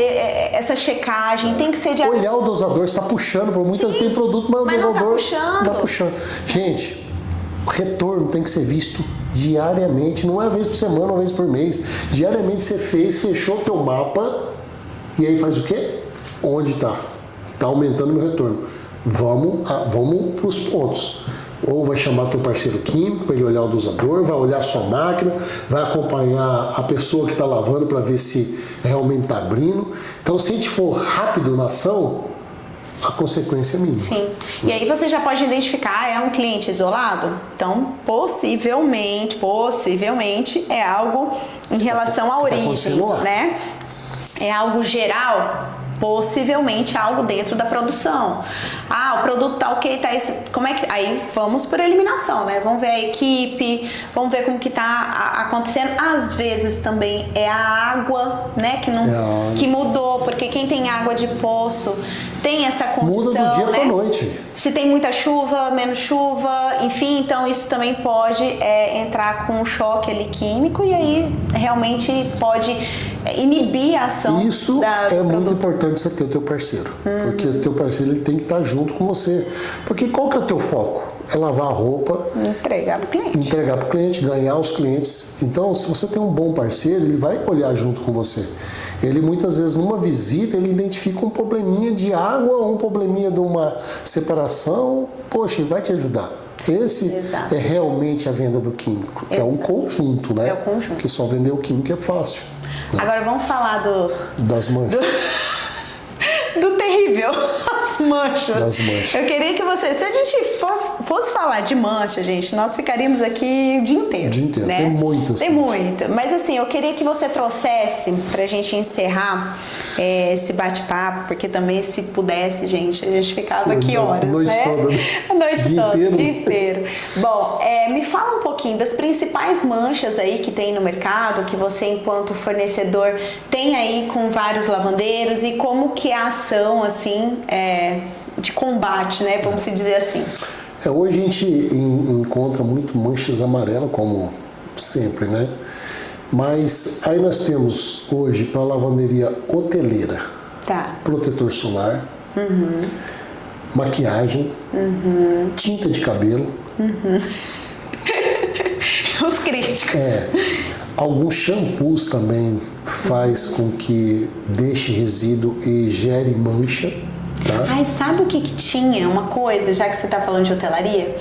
essa checagem, tem que ser diário. Olhar o dosador, está puxando, porque muitas vezes tem produto, mas o dosador não tá puxando. Gente, o retorno tem que ser visto diariamente, não é uma vez por semana, uma vez por mês. Diariamente você fechou o teu mapa e aí faz o quê? Onde está? Está aumentando o meu retorno. Vamos para os pontos. Ou vai chamar teu parceiro químico para ele olhar o dosador, vai olhar a sua máquina, vai acompanhar a pessoa que está lavando para ver se realmente está abrindo. Então, se a gente for rápido na ação, a consequência é mínima. Sim. E aí você já pode identificar, é um cliente isolado? Então, possivelmente é algo em relação à origem, né? É algo geral? Possivelmente algo dentro da produção. Ah, o produto tá ok, tá isso. Como é que... Aí vamos por eliminação, né? Vamos ver a equipe, vamos ver como que tá acontecendo. Às vezes também é a água, né? Que mudou, porque quem tem água de poço tem essa condição, muda do dia né? pra noite. Se tem muita chuva, menos chuva, enfim, então isso também pode entrar com um choque ali químico e aí realmente pode inibir a ação. Isso é muito importante você ter o teu parceiro, porque o teu parceiro ele tem que estar junto com você. Porque qual que é o teu foco? É lavar a roupa, entregar para o cliente, ganhar os clientes. Então, se você tem um bom parceiro, ele vai olhar junto com você. Ele muitas vezes numa visita ele identifica um probleminha de água, um probleminha de uma separação, poxa, ele vai te ajudar. Esse Exato. é realmente a venda do químico, que é um conjunto, né? É o conjunto. Porque só vender o químico é fácil. Agora vamos falar Das manchas. do terrível, as manchas. Das manchas. Eu queria que você, se a gente fosse falar de mancha, gente, nós ficaríamos aqui o dia inteiro. O dia inteiro. Né? Tem muitas. Tem muita. Mas assim, eu queria que você trouxesse, pra gente encerrar esse bate-papo, porque também se pudesse, gente, a gente ficava aqui horas, A noite né? toda. Né? A noite Dia toda, inteiro. o dia inteiro. Bom, me fala um pouquinho das principais manchas aí que tem no mercado, que você, enquanto fornecedor, tem aí com vários lavandeiros e como que é a ação, assim, de combate, né? Vamos se dizer assim. Hoje a gente encontra muito manchas amarelas, como sempre, né? Mas aí nós temos hoje para a lavanderia hoteleira, Tá. protetor solar, maquiagem, tinta de cabelo, Os críticos. alguns shampoos também faz com que deixe resíduo e gere mancha, tá? Ai, sabe o que tinha? Uma coisa, já que você tá falando de hotelaria,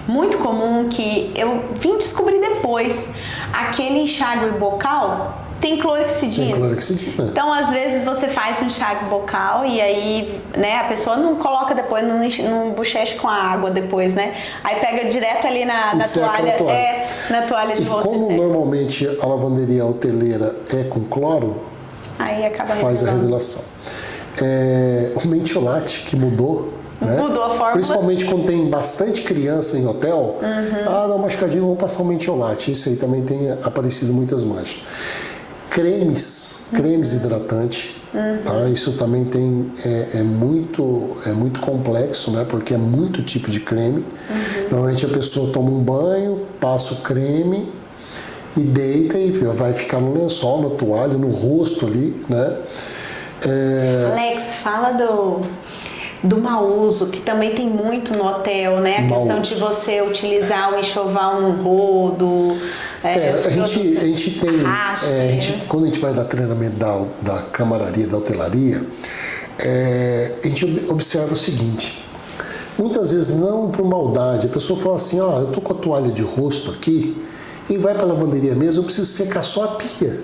muito comum que eu vim descobrir depois. Aquele enxágue bucal tem clorexidina. Tem clorexidina. Então, às vezes, você faz um enxágue bucal e aí, né, a pessoa não coloca depois, não bochecha com a água depois, né? Aí pega direto ali na toalha. Na toalha de você. Como normalmente a lavanderia hoteleira é com cloro, Aí acaba faz a revelando. revelação. O mentiolate que mudou, né? Mudou a fórmula. Principalmente quando tem bastante criança em hotel. Dá uma machucadinha, vamos passar um mentiolate. Isso aí também tem aparecido muitas manchas. Cremes hidratantes. Tá? Isso também tem, é muito complexo, né? Porque é muito tipo de creme. Normalmente a pessoa toma um banho, passa o creme e deita e vai ficar no lençol, na toalha, no rosto ali, né? Alex, fala do mau uso, que também tem muito no hotel, né? A questão de você utilizar o enxoval no rodo. A gente tem, quando a gente vai dar treinamento da camararia, da hotelaria, a gente observa o seguinte: muitas vezes não por maldade, a pessoa fala assim, eu tô com a toalha de rosto aqui e vai para a lavanderia mesmo, eu preciso secar só a pia,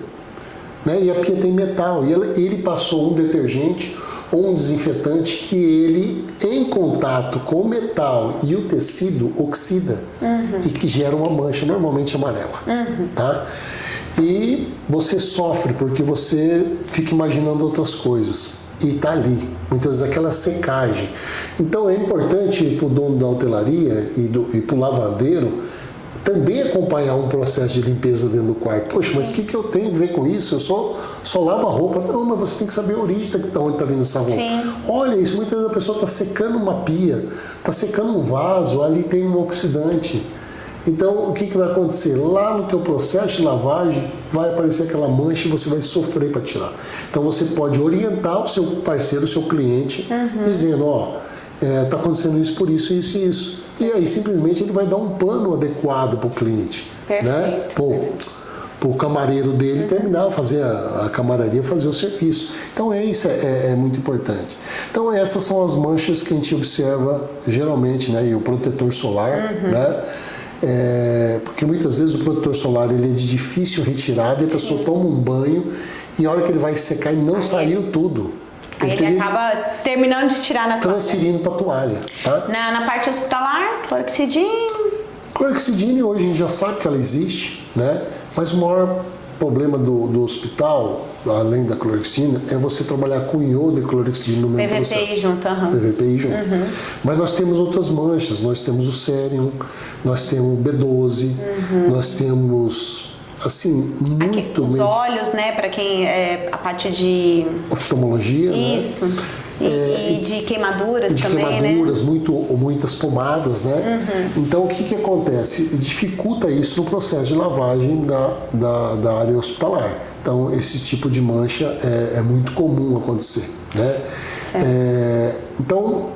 né? E a pia tem metal, e ele passou um detergente ou um desinfetante que ele, em contato com o metal e o tecido, oxida e que gera uma mancha, normalmente amarela. Tá? E você sofre porque você fica imaginando outras coisas. E tá ali, muitas vezes aquela secagem. Então é importante para o dono da hotelaria e para o lavandeiro também acompanhar um processo de limpeza dentro do quarto. Poxa, mas o que eu tenho a ver com isso? Eu só lavo a roupa. Não, mas você tem que saber a origem de onde está vindo essa roupa. Sim. Olha isso, muitas vezes a pessoa está secando uma pia, está secando um vaso, ali tem um oxidante. Então, o que vai acontecer? Lá no teu processo de lavagem, vai aparecer aquela mancha e você vai sofrer para tirar. Então, você pode orientar o seu parceiro, o seu cliente, dizendo, está acontecendo isso por isso, isso e isso. E aí, simplesmente, ele vai dar um pano adequado para o cliente. Né? Para o camareiro dele terminar, fazer a camararia, fazer o serviço. Então, isso é muito importante. Então, essas são as manchas que a gente observa, geralmente, né? E o protetor solar, né? Porque muitas vezes o protetor solar ele é de difícil retirada e a pessoa toma um banho e a hora que ele vai secar ele não saiu tudo. Aí ele acaba terminando de tirar na toalha. Transferindo para a toalha. Tá? Na parte hospitalar, clorexidina. Clorexidina hoje a gente já sabe que ela existe, né? Mas o maior problema do hospital, além da clorexidina, é você trabalhar com iodo e clorexidina no mesmo processo. PVPI junto, PVPI junto. Mas nós temos outras manchas, nós temos o cérium, nós temos o B12, nós temos, assim, muito... Os olhos, né, para quem a parte de... oftalmologia, Isso. Né? E de queimaduras de também, queimaduras, né? muitas pomadas, né? Então, o que acontece? Dificulta isso no processo de lavagem da área hospitalar. Então, esse tipo de mancha é muito comum acontecer, né? Então,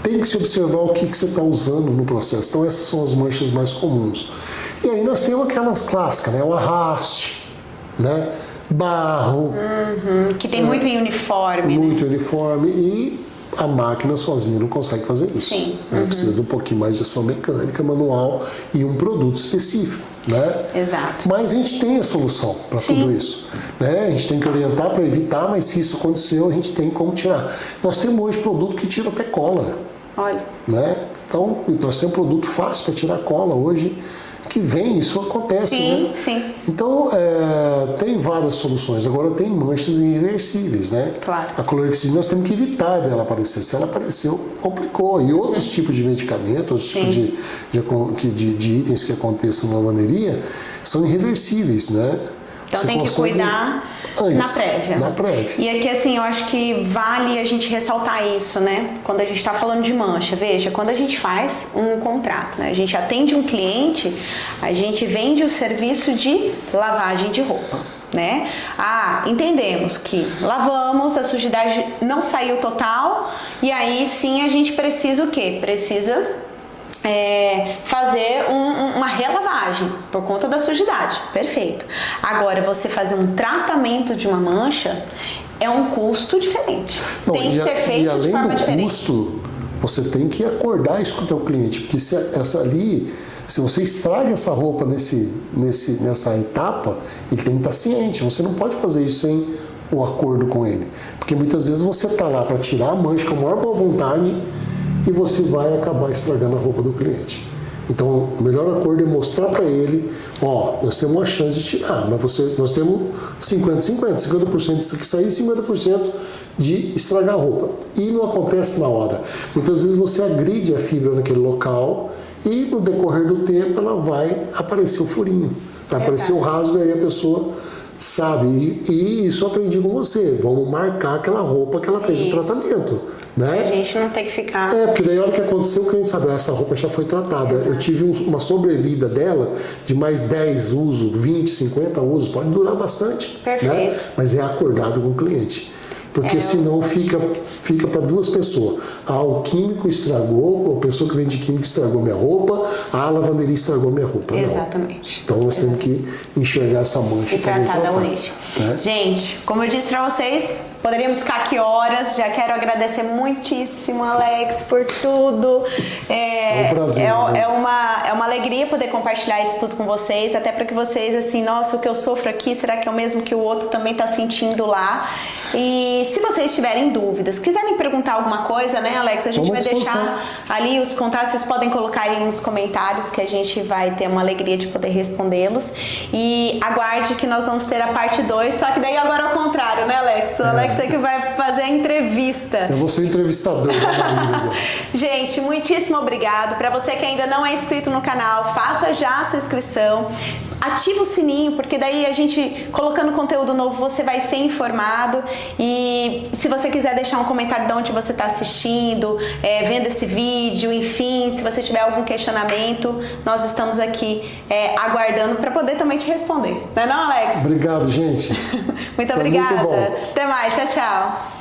tem que se observar o que você está usando no processo. Então, essas são as manchas mais comuns. E aí nós temos aquelas clássicas, né? O arraste, né? Barro. Que tem muito em uniforme. Muito né? uniforme. E a máquina sozinha não consegue fazer isso. Sim. Né? Precisa de um pouquinho mais de ação mecânica, manual e um produto específico. Né? Exato. Mas a gente tem a solução para tudo isso. Né? A gente tem que orientar para evitar, mas se isso aconteceu, a gente tem como tirar. Nós temos hoje produto que tira até cola. Olha. Né? Então, nós temos um produto fácil para tirar cola hoje, que vem, isso acontece. Sim, né? sim. Então, tem várias soluções. Agora, tem manchas irreversíveis, né? Claro. A clorexidina nós temos que evitar dela aparecer. Se ela apareceu, complicou. E outros tipos de medicamentos, outros tipos de itens que aconteçam na lavanderia, são irreversíveis, né? Então tem que cuidar antes, na prévia. E aqui, assim, eu acho que vale a gente ressaltar isso, né? Quando a gente está falando de mancha. Veja, quando a gente faz um contrato, né? A gente atende um cliente, a gente vende o serviço de lavagem de roupa, né? Entendemos que lavamos, a sujidade não saiu total, e aí sim a gente precisa o quê? Precisa fazer uma relavagem por conta da sujidade. Perfeito. Agora, você fazer um tratamento de uma mancha é um custo diferente. Tem que ser feito de forma diferente. E além do custo, você tem que acordar isso com o teu cliente, porque se você estraga essa roupa nessa etapa, ele tem que estar ciente. Você não pode fazer isso sem o acordo com ele. Porque muitas vezes você está lá para tirar a mancha com a maior boa vontade, e você vai acabar estragando a roupa do cliente. Então, o melhor acordo é mostrar para ele, nós temos uma chance de tirar, mas nós temos 50% disso que sair, 50% de estragar a roupa. E não acontece na hora. Muitas vezes você agride a fibra naquele local e no decorrer do tempo ela vai aparecer o furinho, vai aparecer o rasgo, e aí a pessoa sabe, e isso eu aprendi com você. Vamos marcar aquela roupa que ela fez o tratamento, né? A gente não tem que ficar... porque daí a hora que aconteceu, o cliente sabe, essa roupa já foi tratada. Exato. Eu tive uma sobrevida dela de mais 10 usos, 20, 50 usos, pode durar bastante. Perfeito. Né? Mas é acordado com o cliente. Porque senão fica para duas pessoas. O químico estragou, a pessoa que vende químico estragou minha roupa, a lavanderia estragou minha roupa. Exatamente. Então nós temos que enxergar essa mancha e tratar da origem. Né? Gente, como eu disse para vocês, poderíamos ficar aqui horas. Já quero agradecer muitíssimo, Alex, por tudo. É um prazer. É uma alegria poder compartilhar isso tudo com vocês, até para que vocês, assim, nossa, o que eu sofro aqui, será que é o mesmo que o outro também está sentindo lá? E se vocês tiverem dúvidas, quiserem perguntar alguma coisa, né, Alex? A gente vai deixar ali os contatos, vocês podem colocar aí nos comentários que a gente vai ter uma alegria de poder respondê-los. E aguarde que nós vamos ter a parte 2, só que daí agora ao contrário, né, Alex? O Alex é que vai fazer a entrevista. Eu vou ser o entrevistador. Gente, muitíssimo obrigado. Para você que ainda não é inscrito no canal, faça já a sua inscrição. Ativa o sininho, porque daí a gente, colocando conteúdo novo, você vai ser informado. E se você quiser deixar um comentário de onde você está assistindo, vendo esse vídeo, enfim, se você tiver algum questionamento, nós estamos aqui aguardando para poder também te responder. Não é não, Alex? Obrigado, gente. Muito obrigada. Muito bom. Até mais. Tchau, tchau.